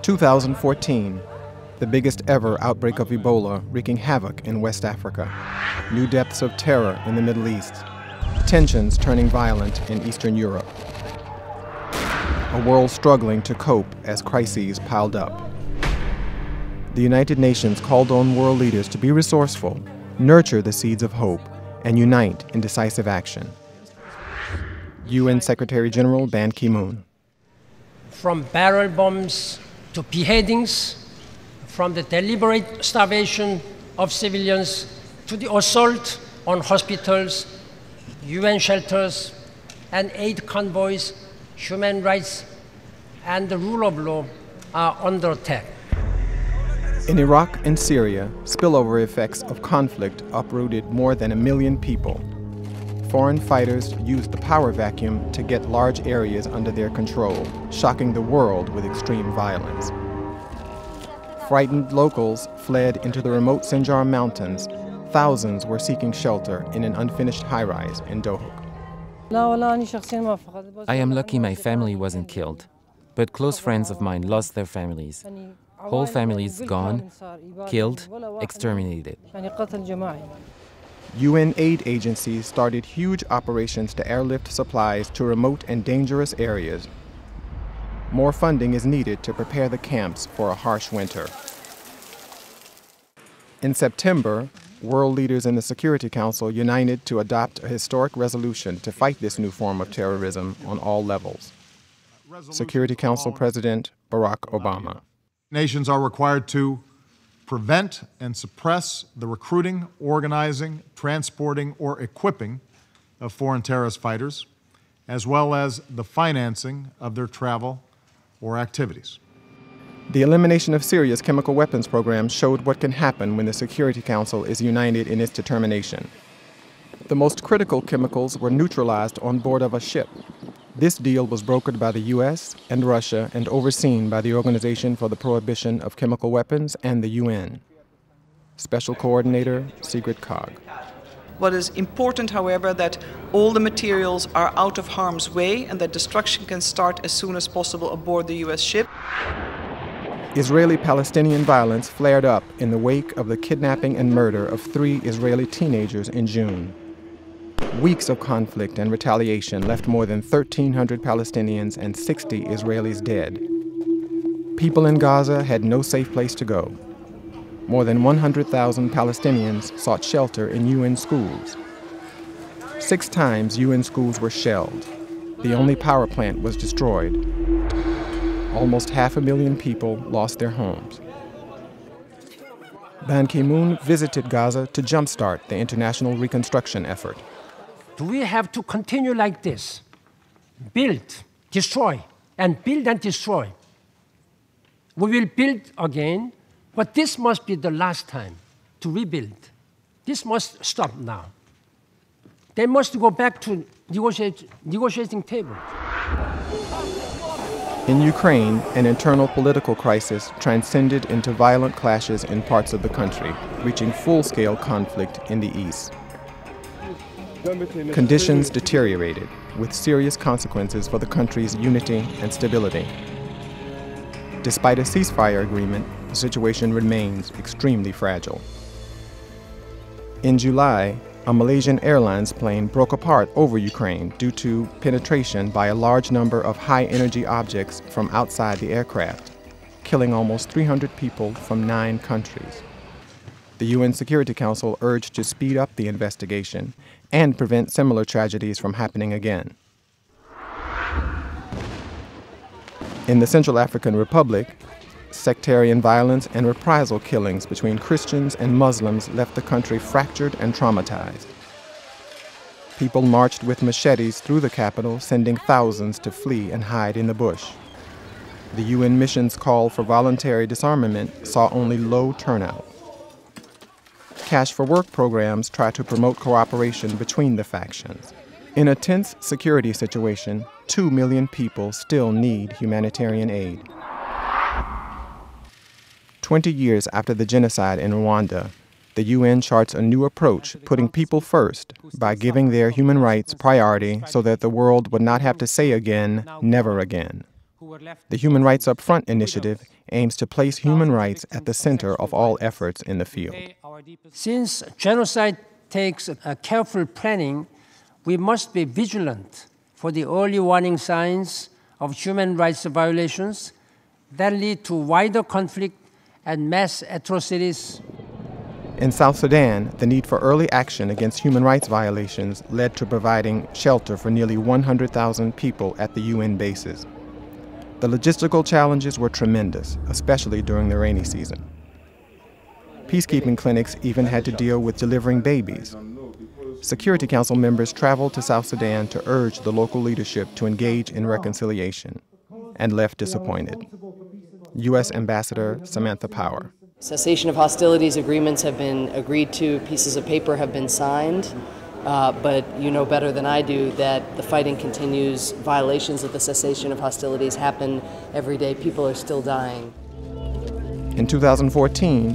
2014, the biggest ever outbreak of Ebola wreaking havoc in West Africa. New depths of terror in the Middle East. Tensions turning violent in Eastern Europe. A world struggling to cope as crises piled up. The United Nations called on world leaders to be resourceful, nurture the seeds of hope, and unite in decisive action. UN Secretary General Ban Ki-moon. From barrel bombs to beheadings, from the deliberate starvation of civilians to the assault on hospitals, UN shelters, and aid convoys, human rights and the rule of law are under attack. In Iraq and Syria, spillover effects of conflict uprooted more than 1 million people. Foreign fighters used the power vacuum to get large areas under their control, shocking the world with extreme violence. Frightened locals fled into the remote Sinjar Mountains. Thousands were seeking shelter in an unfinished high-rise in Dohuk. I am lucky my family wasn't killed, but close friends of mine lost their families. Whole families gone, killed, exterminated. UN aid agencies started huge operations to airlift supplies to remote and dangerous areas. More funding is needed to prepare the camps for a harsh winter. In September, world leaders in the Security Council united to adopt a historic resolution to fight this new form of terrorism on all levels. Security Council President Barack Obama. Nations are required to prevent and suppress the recruiting, organizing, transporting, or equipping of foreign terrorist fighters, as well as the financing of their travel or activities. The elimination of Syria's chemical weapons program showed what can happen when the Security Council is united in its determination. The most critical chemicals were neutralized on board of a ship. This deal was brokered by the U.S. and Russia and overseen by the Organization for the Prohibition of Chemical Weapons and the UN. Special Coordinator Sigrid Kaag. What is important, however, that all the materials are out of harm's way and that destruction can start as soon as possible aboard the U.S. ship. Israeli-Palestinian violence flared up in the wake of the kidnapping and murder of 3 Israeli teenagers in June. Weeks of conflict and retaliation left more than 1,300 Palestinians and 60 Israelis dead. People in Gaza had no safe place to go. More than 100,000 Palestinians sought shelter in UN schools. 6 times UN schools were shelled. The only power plant was destroyed. Almost 500,000 people lost their homes. Ban Ki-moon visited Gaza to jumpstart the international reconstruction effort. Do we have to continue like this? Build, destroy, and build and destroy. We will build again, but this must be the last time to rebuild. This must stop now. They must go back to negotiating table. In Ukraine, an internal political crisis transcended into violent clashes in parts of the country, reaching full-scale conflict in the east. Conditions deteriorated, with serious consequences for the country's unity and stability. Despite a ceasefire agreement, the situation remains extremely fragile. In July, a Malaysian Airlines plane broke apart over Ukraine due to penetration by a large number of high-energy objects from outside the aircraft, killing almost 300 people from 9 countries. The UN Security Council urged to speed up the investigation and prevent similar tragedies from happening again. In the Central African Republic, sectarian violence and reprisal killings between Christians and Muslims left the country fractured and traumatized. People marched with machetes through the capital, sending thousands to flee and hide in the bush. The UN mission's call for voluntary disarmament saw only low turnout. Cash for Work programs try to promote cooperation between the factions. In a tense security situation, 2 million people still need humanitarian aid. 20 years after the genocide in Rwanda, the UN charts a new approach, putting people first by giving their human rights priority so that the world would not have to say again, never again. The Human Rights Upfront initiative aims to place human rights at the center of all efforts in the field. Since genocide takes a careful planning, we must be vigilant for the early warning signs of human rights violations that lead to wider conflict and mass atrocities. In South Sudan, the need for early action against human rights violations led to providing shelter for nearly 100,000 people at the UN bases. The logistical challenges were tremendous, especially during the rainy season. Peacekeeping clinics even had to deal with delivering babies. Security Council members traveled to South Sudan to urge the local leadership to engage in reconciliation, and left disappointed. U.S. Ambassador Samantha Power. Cessation of hostilities agreements have been agreed to, pieces of paper have been signed, but you know better than I do that the fighting continues, violations of the cessation of hostilities happen every day, people are still dying. In 2014,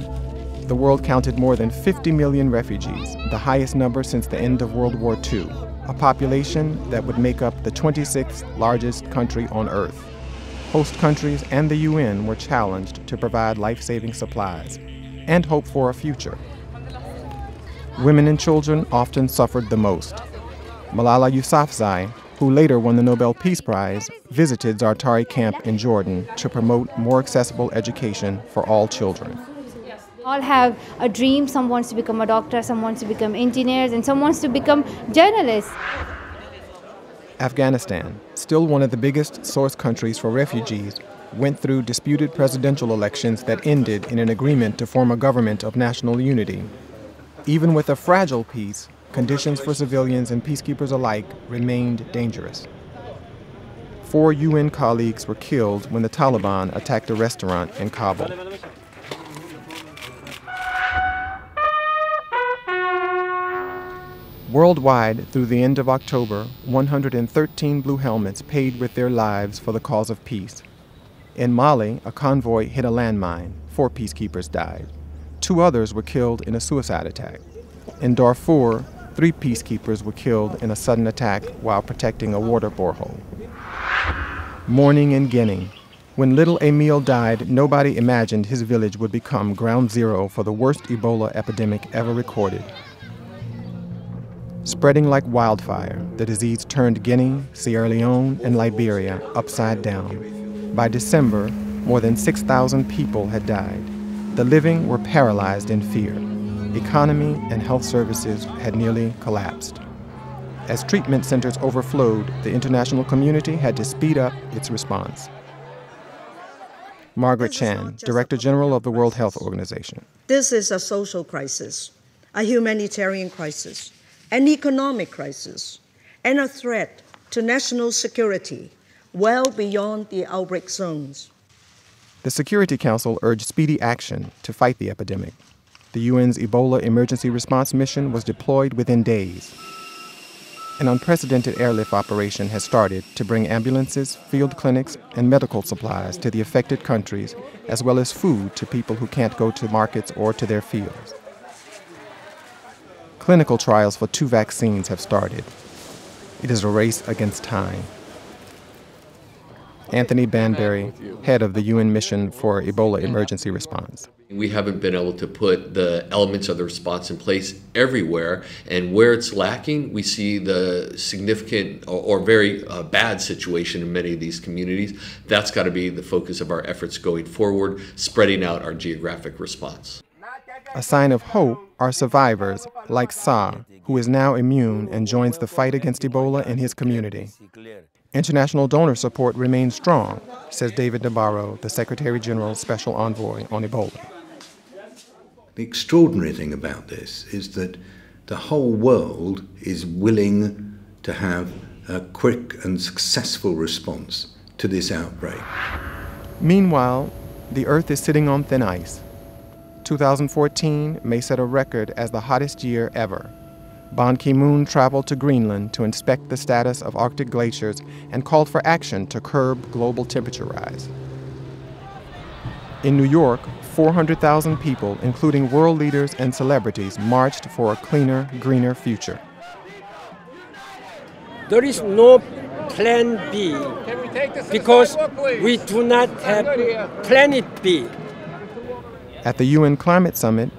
the world counted more than 50 million refugees, the highest number since the end of World War II, a population that would make up the 26th largest country on Earth. Host countries and the UN were challenged to provide life-saving supplies and hope for a future. Women and children often suffered the most. Malala Yousafzai, who later won the Nobel Peace Prize, visited Zartari camp in Jordan to promote more accessible education for all children. All have a dream. Some wants to become a doctor, some wants to become engineers, and some wants to become journalists. Afghanistan, still one of the biggest source countries for refugees, went through disputed presidential elections that ended in an agreement to form a government of national unity. Even with a fragile peace, conditions for civilians and peacekeepers alike remained dangerous. 4 UN colleagues were killed when the Taliban attacked a restaurant in Kabul. Worldwide, through the end of October, 113 Blue Helmets paid with their lives for the cause of peace. In Mali, a convoy hit a landmine. 4 peacekeepers died. 2 others were killed in a suicide attack. In Darfur, 3 peacekeepers were killed in a sudden attack while protecting a water borehole. Mourning in Guinea. When little Emile died, nobody imagined his village would become ground zero for the worst Ebola epidemic ever recorded. Spreading like wildfire, the disease turned Guinea, Sierra Leone, and Liberia upside down. By December, more than 6,000 people had died. The living were paralyzed in fear. Economy and health services had nearly collapsed. As treatment centers overflowed, the international community had to speed up its response. Margaret Chan, Director General of the World Health Organization. This is a social crisis, a humanitarian crisis, an economic crisis, and a threat to national security well beyond the outbreak zones. The Security Council urged speedy action to fight the epidemic. The UN's Ebola emergency response mission was deployed within days. An unprecedented airlift operation has started to bring ambulances, field clinics, and medical supplies to the affected countries, as well as food to people who can't go to markets or to their fields. Clinical trials for 2 vaccines have started. It is a race against time. Anthony Banbury, head of the UN mission for Ebola emergency response. We haven't been able to put the elements of the response in place everywhere, and where it's lacking, we see the significant or very bad situation in many of these communities. That's got to be the focus of our efforts going forward, spreading out our geographic response. A sign of hope are survivors like Sa, who is now immune and joins the fight against Ebola in his community. International donor support remains strong, says David Nabarro, the Secretary General's Special Envoy on Ebola. The extraordinary thing about this is that the whole world is willing to have a quick and successful response to this outbreak. Meanwhile, the Earth is sitting on thin ice. 2014 may set a record as the hottest year ever. Ban Ki-moon traveled to Greenland to inspect the status of Arctic glaciers and called for action to curb global temperature rise. In New York, 400,000 people, including world leaders and celebrities, marched for a cleaner, greener future. There is no plan B because we do not have Planet B. At the UN Climate Summit,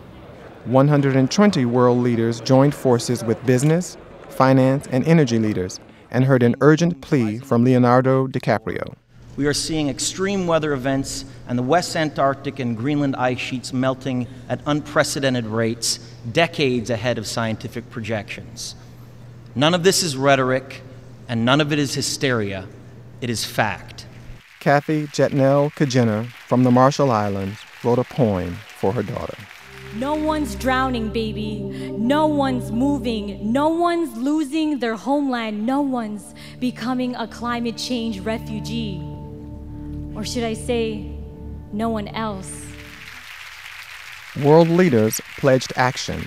120 world leaders joined forces with business, finance, and energy leaders and heard an urgent plea from Leonardo DiCaprio. We are seeing extreme weather events and the West Antarctic and Greenland ice sheets melting at unprecedented rates, decades ahead of scientific projections. None of this is rhetoric, and none of it is hysteria. It is fact. Kathy Jetnell Kajenner from the Marshall Islands wrote a poem for her daughter. No one's drowning, baby. No one's moving. No one's losing their homeland. No one's becoming a climate change refugee. Or should I say, no one else. World leaders pledged action.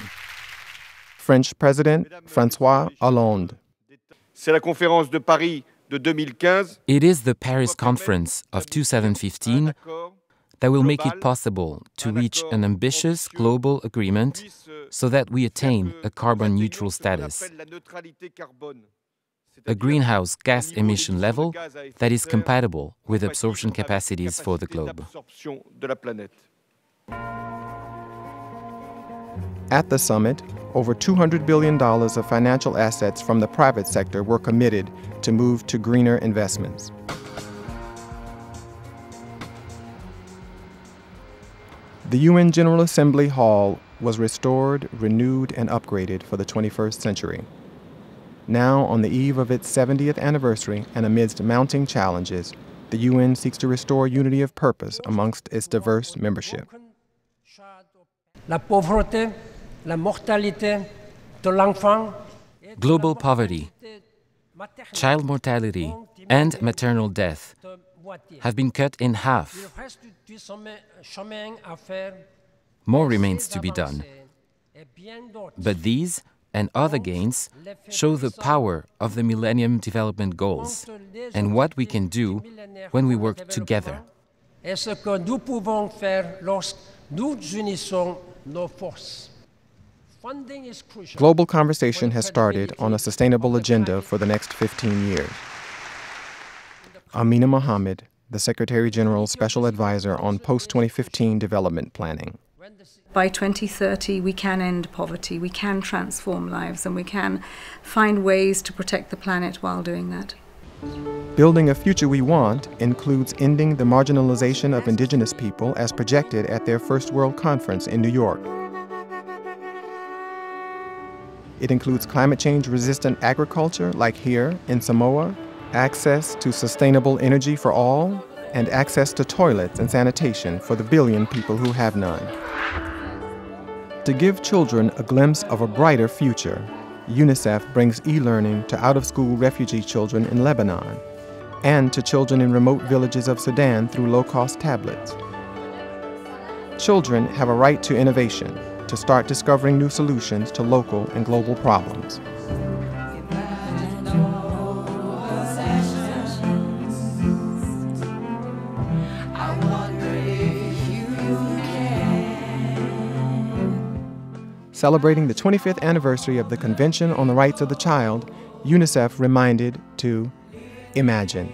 French President François Hollande. C'est la conférence de Paris de 2015. It is the Paris Conference of 2015 that will make it possible to reach an ambitious global agreement so that we attain a carbon-neutral status, a greenhouse gas emission level that is compatible with absorption capacities for the globe. At the summit, over $200 billion of financial assets from the private sector were committed to move to greener investments. The UN General Assembly Hall was restored, renewed, and upgraded for the 21st century. Now, on the eve of its 70th anniversary and amidst mounting challenges, the UN seeks to restore unity of purpose amongst its diverse membership. La pauvreté, la mortalité de l'enfant, global poverty, child mortality, and maternal death have been cut in half. More remains to be done. But these and other gains show the power of the Millennium Development Goals and what we can do when we work together. Global conversation has started on a sustainable agenda for the next 15 years. Amina Mohammed, the Secretary General's Special Advisor on Post-2015 Development Planning. By 2030, we can end poverty, we can transform lives, and we can find ways to protect the planet while doing that. Building a future we want includes ending the marginalization of indigenous people as projected at their First World Conference in New York. It includes climate change-resistant agriculture, like here in Samoa, access to sustainable energy for all, and access to toilets and sanitation for the billion people who have none. To give children a glimpse of a brighter future, UNICEF brings e-learning to out-of-school refugee children in Lebanon and to children in remote villages of Sudan through low-cost tablets. Children have a right to innovation, to start discovering new solutions to local and global problems. Celebrating the 25th anniversary of the Convention on the Rights of the Child, UNICEF reminded to imagine.